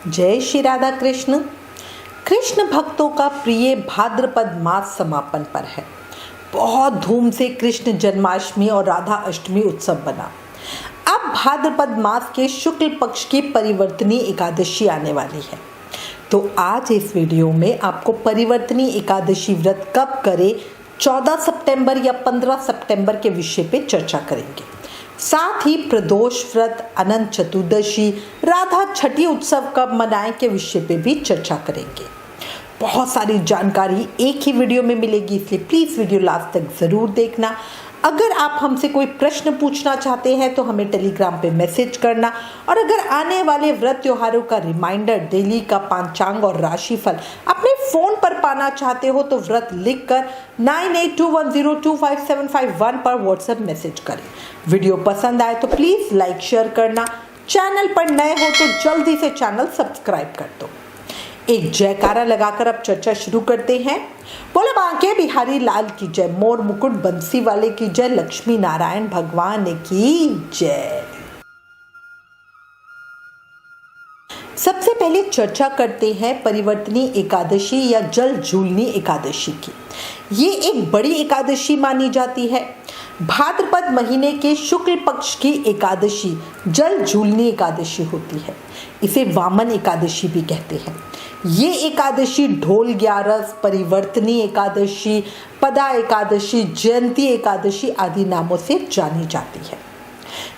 जय श्री राधा कृष्ण। कृष्ण भक्तों का प्रिय भाद्रपद मास समापन पर है। बहुत धूम से कृष्ण जन्माष्टमी और राधा अष्टमी उत्सव बना। अब भाद्रपद मास के शुक्ल पक्ष की परिवर्तनी एकादशी आने वाली है। तो आज इस वीडियो में आपको परिवर्तनी एकादशी व्रत कब करें, 14 सितंबर या 15 सितंबर के विषय पे चर्चा करेंगे। साथ ही प्रदोष व्रत, अनंत चतुर्दशी, राधा छठी उत्सव कब मनाएं के विषय पे भी चर्चा करेंगे। बहुत सारी जानकारी एक ही वीडियो में मिलेगी, इसलिए प्लीज़ वीडियो लास्ट तक ज़रूर देखना। अगर आप हमसे कोई प्रश्न पूछना चाहते हैं तो हमें टेलीग्राम पे मैसेज करना, और अगर आने वाले व्रत त्योहारों का रिमाइंडर, डेली का पांचांग और राशिफल अपने फ़ोन पर पाना चाहते हो तो व्रत लिखकर 9821025751 पर व्हाट्सएप मैसेज करें। वीडियो पसंद आए तो प्लीज़ लाइक शेयर करना। चैनल पर नए हो तो जल्दी से चैनल सब्सक्राइब कर दो। एक जयकारा लगाकर अब चर्चा शुरू करते हैं। बोले बांके बिहारी लाल की जय, मोर मुकुट बंसी वाले की जय, लक्ष्मी नारायण भगवान की जय। सबसे पहले चर्चा करते हैं परिवर्तनी एकादशी या जल झूलनी एकादशी की। ये एक बड़ी एकादशी मानी जाती है। भाद्रपद महीने के शुक्ल पक्ष की एकादशी जल झूलनी एकादशी होती है। इसे वामन एकादशी भी कहते हैं। ये एकादशी ढोल ग्यारस, परिवर्तनी एकादशी, पदा एकादशी, जयंती एकादशी आदि नामों से जानी जाती है।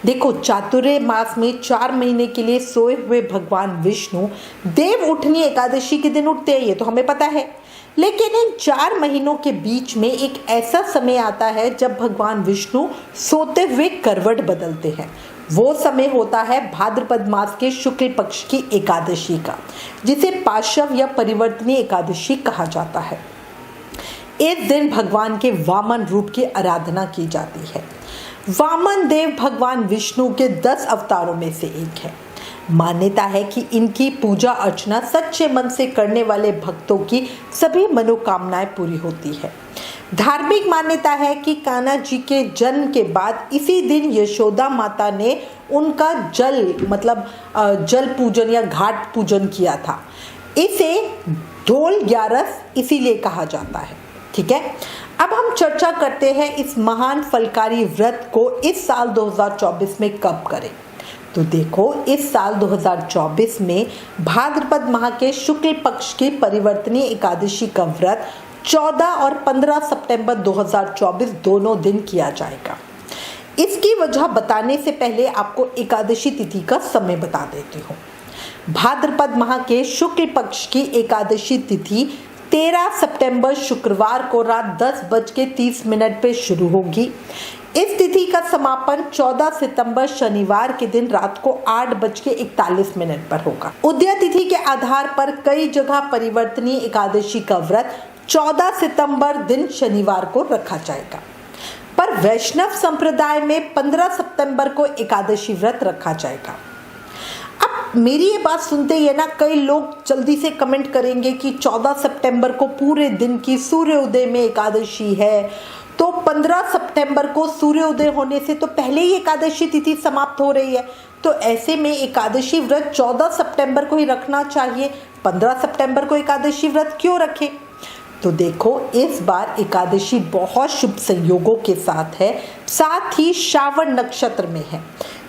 देखो, चातुर्य मास में 4 महीने के लिए सोए हुए भगवान विष्णु देव उठनी एकादशी के दिन उठते हैं, ये तो हमें पता है। लेकिन इन 4 महीनों के बीच में एक ऐसा समय आता है जब भगवान विष्णु सोते हुए करवट बदलते हैं। वो समय होता है भाद्रपद मास के शुक्ल पक्ष की एकादशी का, जिसे पाशव या परिवर्तनी एकादशी कहा जाता है। इस दिन भगवान के वामन रूप की आराधना की जाती है। वामन देव भगवान विष्णु के 10 अवतारों में से एक है। मान्यता है कि इनकी पूजा अर्चना सच्चे मन से करने वाले भक्तों की सभी मनोकामनाएं पूरी होती है। धार्मिक मान्यता है कि कान्हा जी के जन्म के बाद इसी दिन यशोदा माता ने उनका जल पूजन या घाट पूजन किया था। इसे ढोल ग्यारस इसीलिए कहा जाता है। ठीक है, अब हम चर्चा करते हैं इस महान फलकारी व्रत को इस साल 2024 में कब करें। तो देखो, इस साल 2024 में भाद्रपद माह के शुक्ल पक्ष की परिवर्तनी एकादशी का व्रत 14 और 15 सितंबर 2024 दोनों दिन किया जाएगा। इसकी वजह बताने से पहले आपको एकादशी तिथि का समय बता देती हूँ। भाद्रपद माह के शुक्ल पक्ष की एकादशी तिथि 13 सितंबर शुक्रवार को रात 10:30 पे शुरू होगी। इस तिथि का समापन 14 सितंबर शनिवार के दिन रात को 8:41 पर होगा। उदय तिथि के आधार पर कई जगह परिवर्तनी एकादशी का व्रत 14 सितंबर दिन शनिवार को रखा जाएगा, पर वैष्णव संप्रदाय में 15 सितंबर को एकादशी व्रत रखा जाएगा। अब मेरी ये बात सुनते ही है ना, कई लोग जल्दी से कमेंट करेंगे कि 14 सितंबर को पूरे दिन की सूर्योदय में एकादशी है, तो 15 सितंबर को सूर्योदय होने से तो पहले ही एकादशी तिथि समाप्त हो रही है। तो ऐसे में एकादशी व्रत 14 सितंबर को ही रखना चाहिए, 15 सितंबर को एकादशी व्रत क्यों रखें। तो देखो, इस बार एकादशी बहुत शुभ संयोगों के साथ है, साथ ही श्रावण नक्षत्र में है,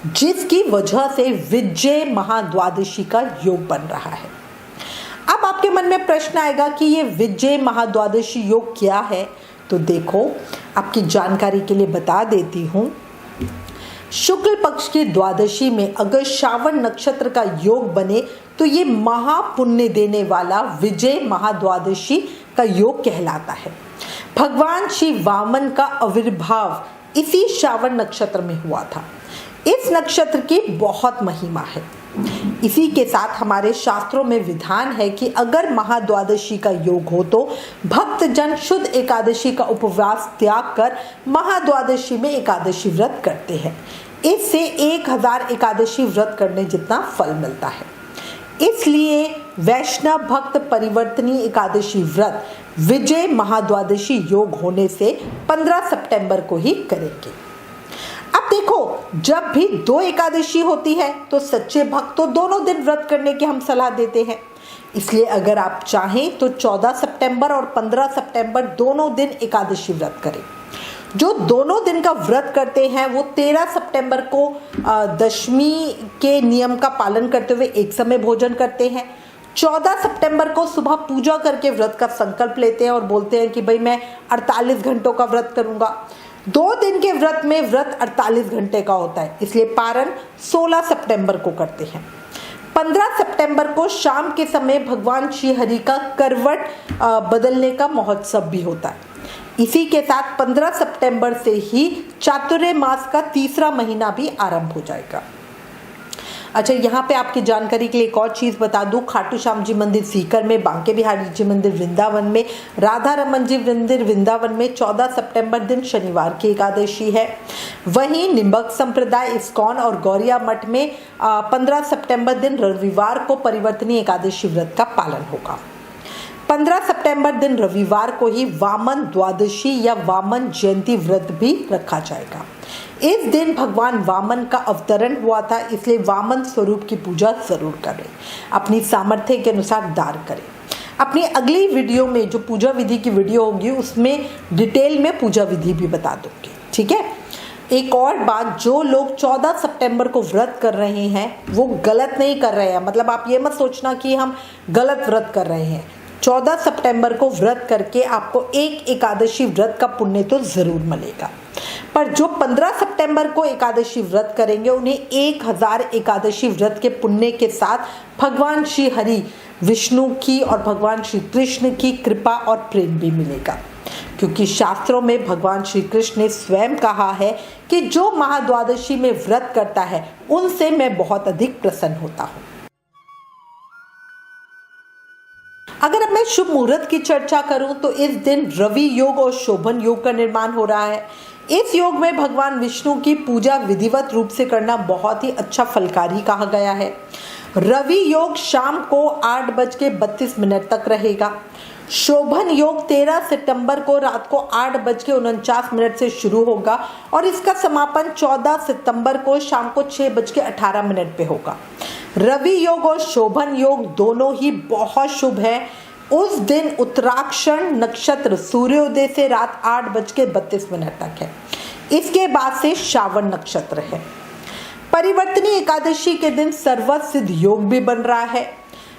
जिसकी वजह से विजय महाद्वादशी का योग बन रहा है। अब आपके मन में प्रश्न आएगा कि ये विजय महाद्वादशी योग क्या है। तो देखो, आपकी जानकारी के लिए बता देती हूँ। शुक्ल पक्ष की द्वादशी में अगर श्रावण नक्षत्र का योग बने तो ये महापुण्य देने वाला विजय महाद्वादशी का योग कहलाता है। भगवान श्री वामन का आविर्भाव इसी श्रावण नक्षत्र में हुआ था। इस नक्षत्र की बहुत महिमा है। इसी के साथ हमारे शास्त्रों में विधान है कि अगर महाद्वादशी का योग हो तो भक्तजन शुद्ध एकादशी का उपवास त्याग कर महाद्वादशी में एकादशी व्रत करते हैं। इससे 1000 एकादशी व्रत करने जितना फल मिलता है। इसलिए वैष्णव भक्त परिवर्तनी एकादशी व्रत विजय महाद्वादशी योग होने से 15 सितंबर को ही करेंगे। अब देखो, जब भी दो एकादशी होती है तो सच्चे भक्त तो दोनों दिन व्रत करने की हम सलाह देते हैं। इसलिए अगर आप चाहें तो 14 सितंबर और 15 सितंबर दोनों दिन एकादशी व्रत करें। जो दोनों दिन का व्रत करते हैं वो 13 सितंबर को दशमी के नियम का पालन करते हुए एक समय भोजन करते हैं। 14 सितंबर को सुबह पूजा करके व्रत का संकल्प लेते हैं और बोलते हैं कि भाई मैं 48 घंटों का व्रत करूंगा। 2 दिन के व्रत में व्रत 48 घंटे का होता है, इसलिए पारण 16 सितंबर को करते हैं। 15 सितंबर को शाम के समय भगवान श्री हरि का करवट बदलने का महोत्सव भी होता है। इसी के साथ 15 सितंबर से ही चातुर्य मास का तीसरा महीना भी आरंभ हो जाएगा। अच्छा, यहाँ पे आपकी जानकारी के लिए एक और चीज़ बता दूँ, खाटू श्याम जी मंदिर सीकर में, बांके बिहारी जी मंदिर वृंदावन में, राधा रमन जी मंदिर वृंदावन में 14 सितंबर दिन शनिवार की एकादशी है। वहीं निम्बक संप्रदाय, इस्कॉन और गौरिया मठ में 15 सितंबर दिन रविवार को परिवर्तनीय एकादशी व्रत का पालन होगा। 15 सितंबर दिन रविवार को ही वामन द्वादशी या वामन जयंती व्रत भी रखा जाएगा। इस दिन भगवान वामन का अवतरण हुआ था, इसलिए वामन स्वरूप की पूजा जरूर करें। अपनी सामर्थ्य के अनुसार दान करें। अपनी अगली वीडियो में जो पूजा विधि की वीडियो होगी उसमें डिटेल में पूजा विधि भी बता दूंगी, ठीक है। एक और बात, जो लोग 14 सितंबर को व्रत कर रहे हैं वो गलत नहीं कर रहे हैं। मतलब आप ये मत सोचना कि हम गलत व्रत कर रहे हैं। 14 सितंबर को व्रत करके आपको एक एकादशी व्रत का पुण्य तो जरूर मिलेगा, पर जो 15 सितंबर को एकादशी व्रत करेंगे उन्हें 1000 एकादशी व्रत के पुण्य के साथ भगवान श्री हरि विष्णु की और भगवान श्री कृष्ण की कृपा और प्रेम भी मिलेगा, क्योंकि शास्त्रों में भगवान श्री कृष्ण ने स्वयं कहा है कि जो महाद्वादशी में व्रत करता है उनसे मैं बहुत अधिक प्रसन्न होता हूँ। अगर अब मैं शुभ मुहूर्त की चर्चा करूं तो इस दिन रवि योग और शोभन योग का निर्माण हो रहा है। इस योग में भगवान विष्णु की पूजा विधिवत रूप से करना बहुत ही अच्छा फलकारी कहा गया है। रवि योग शाम को 8:32 तक रहेगा। शोभन योग 13 सितंबर को रात को 8:49 से शुरू होगा और इसका समापन 14 सितंबर को शाम को 6:18 पे होगा। रवि योग और शोभन योग दोनों ही बहुत शुभ है। उस दिन उत्तराक्षण नक्षत्र सूर्योदय से रात 8:32 तक है। इसके बाद से श्रावण नक्षत्र है। परिवर्तनीय एकादशी के दिन सर्वत सिद्ध योग भी बन रहा है।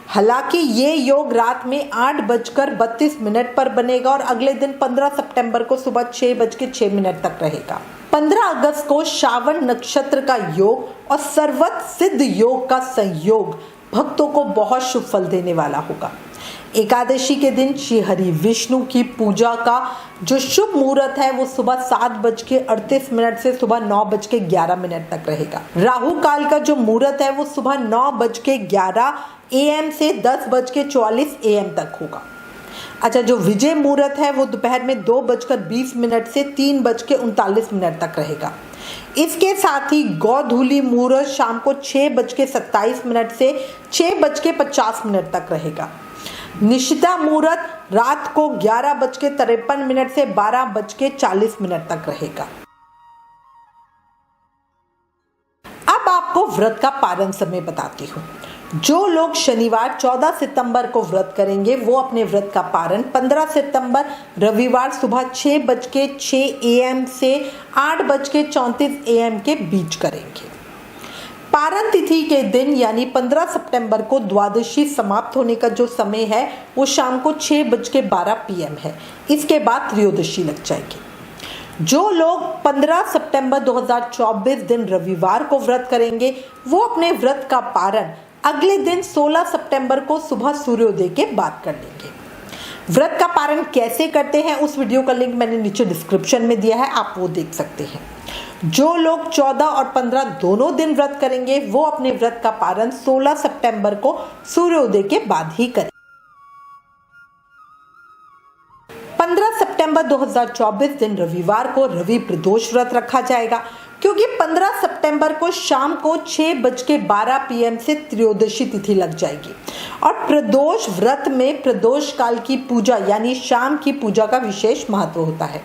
हालांकि ये योग रात में 8:32 पर बनेगा और अगले दिन 15 सितंबर को सुबह 6:06 तक रहेगा। 15 अगस्त को श्रावण नक्षत्र का योग और सर्वत सिद्ध योग का संयोग भक्तों को बहुत शुभ फल देने वाला होगा। एकादशी के दिन श्री हरि विष्णु की पूजा का जो शुभ मुहूर्त है वो सुबह 7:38 से सुबह 9:11 तक रहेगा। राहु काल का जो मुहूर्त है वो सुबह 9:11 AM से 10:44 AM तक होगा। अच्छा, जो विजय मुहूर्त है वो दोपहर में 2:20 से 3:39 तक रहेगा। इसके साथ ही गौधूली मुहूर्त शाम को 6:27 से 6:50 तक रहेगा। निशिता मुहूर्त रात को 11:53 से 12:40 तक रहेगा। अब आपको व्रत का पारण समय बताती हूँ। जो लोग शनिवार 14 सितंबर को व्रत करेंगे वो अपने व्रत का पारण 15 सितंबर रविवार सुबह 6:06 AM से 8:34 AM के बीच करेंगे। पारण तिथि के दिन यानी 15 सितंबर को द्वादशी समाप्त होने का जो समय है वो शाम को 6:12 PM है। इसके बाद त्रयोदशी लग जाएगी। जो लोग 15 सितंबर 2024 दिन रविवार को व्रत करेंगे वो अपने व्रत का पारण अगले दिन 16 सितंबर को सुबह सूर्योदय के बाद कर लेंगे। व्रत का पारण कैसे करते हैं उस वीडियो का लिंक मैंने नीचे डिस्क्रिप्शन में दिया है, आप वो देख सकते हैं। जो लोग 14 और 15 दोनों दिन व्रत करेंगे वो अपने व्रत का पारण 16 सितंबर को सूर्योदय के बाद ही करें। 15 सितंबर 2024 दिन रविवार को रवि प्रदोष व्रत रखा जाएगा, क्योंकि 15 सितंबर को शाम को 6:12 PM से त्रयोदशी तिथि लग जाएगी और प्रदोष व्रत में प्रदोष काल की पूजा यानी शाम की पूजा का विशेष महत्व होता है।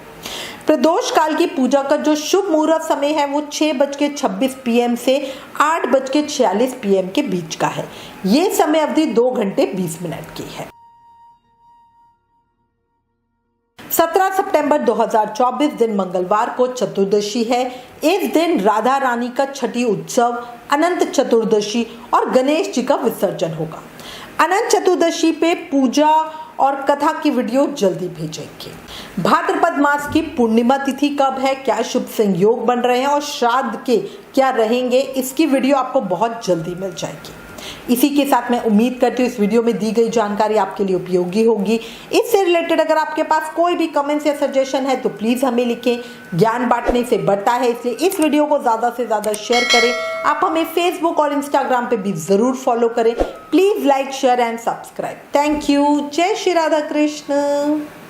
प्रदोष काल की पूजा का जो शुभ मुहूर्त समय है वो 6:26 PM से 8:46 PM के बीच का है। ये समय अवधि 2 घंटे 20 मिनट की है। 17 सितंबर 2024 दिन मंगलवार को चतुर्दशी है। इस दिन राधा रानी का छठी उत्सव अनंत चतुर्दशी और गणेश जी का विसर्जन होगा। अनंत चतुर्दशी पे पूजा और कथा की वीडियो जल्दी भेजेंगे। भाद्रपद मास की पूर्णिमा तिथि कब है, क्या शुभ संयोग बन रहे हैं और श्राद्ध के क्या रहेंगे, इसकी वीडियो आपको बहुत जल्दी मिल जाएगी। इसी के साथ मैं उम्मीद करती हूँ इस वीडियो में दी गई जानकारी आपके लिए उपयोगी होगी। इससे रिलेटेड अगर आपके पास कोई भी कमेंट्स या सजेशन है तो प्लीज़ हमें लिखें। ज्ञान बांटने से बढ़ता है, इसलिए इस वीडियो को ज़्यादा से ज़्यादा शेयर करें। आप हमें फेसबुक और इंस्टाग्राम पे भी ज़रूर फॉलो करें। Please like, share and subscribe. Thank you. जय श्री राधा कृष्ण।